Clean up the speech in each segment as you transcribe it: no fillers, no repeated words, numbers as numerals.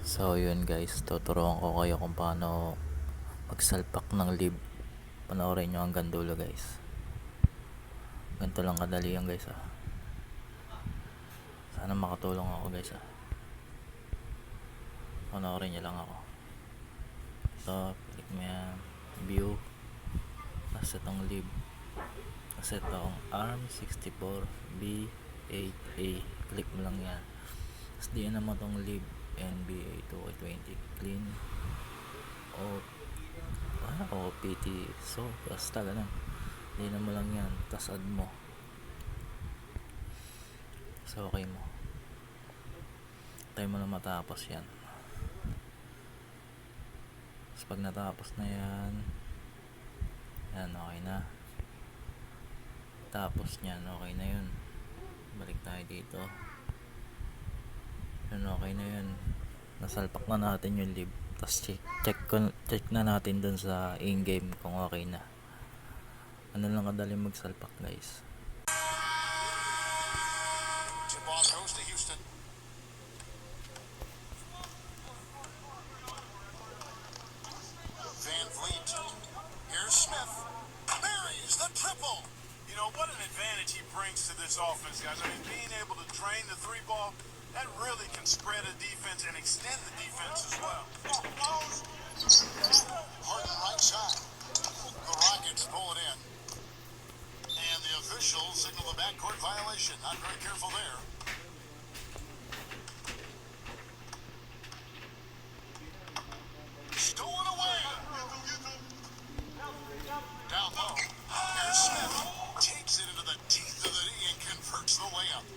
So yun guys, tuturuan ko kayo kung paano magsalpak ng lib. Panoorin nyo hanggang dulo guys. Ganito lang kadali yan guys ah. Sana makatulong ako guys ah. Panoorin nyo lang ako. So click mo yan, view. Tapos itong lib. Tapos itong ARM64 B8A. Click mo lang yan. Tapos diyan naman itong lib NBA 2K20 clean OPT. So basta ganun, diyan mo lang yan. Tapos add mo. So okay mo, tayo mo na matapos yan. Tapos pag natapos na yan, yan okay na. Tapos nyan okay na yun, balik tayo dito. Yun okay na yun, nasalpak na natin yung lib. Tapos check na natin dun sa in-game kung okay na. Ano lang kadali magsalpak guys. Ball goes to Houston. Van Vliet. Here's Smith. Buries the triple. You know, what an advantage he brings to this offense, guys. I mean, being able to drain the three ball, that really can spread a defense and extend the defense as well. Harden right side. The Rockets pull it in. And the officials signal the backcourt violation. Not very careful there. Stolen away. Down low. Here's Smith. Takes it into the teeth of the knee and converts the layup.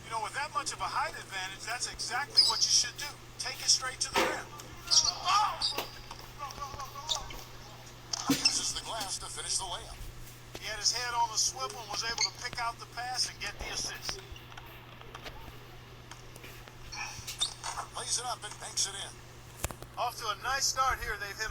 You know, with that much of a height advantage, that's exactly what you should do. Take it straight to the rim. Uses the glass to finish the layup. He had his head on the swivel and was able to pick out the pass and get the assist. Lays it up and banks it in. Off to a nice start here. They've hit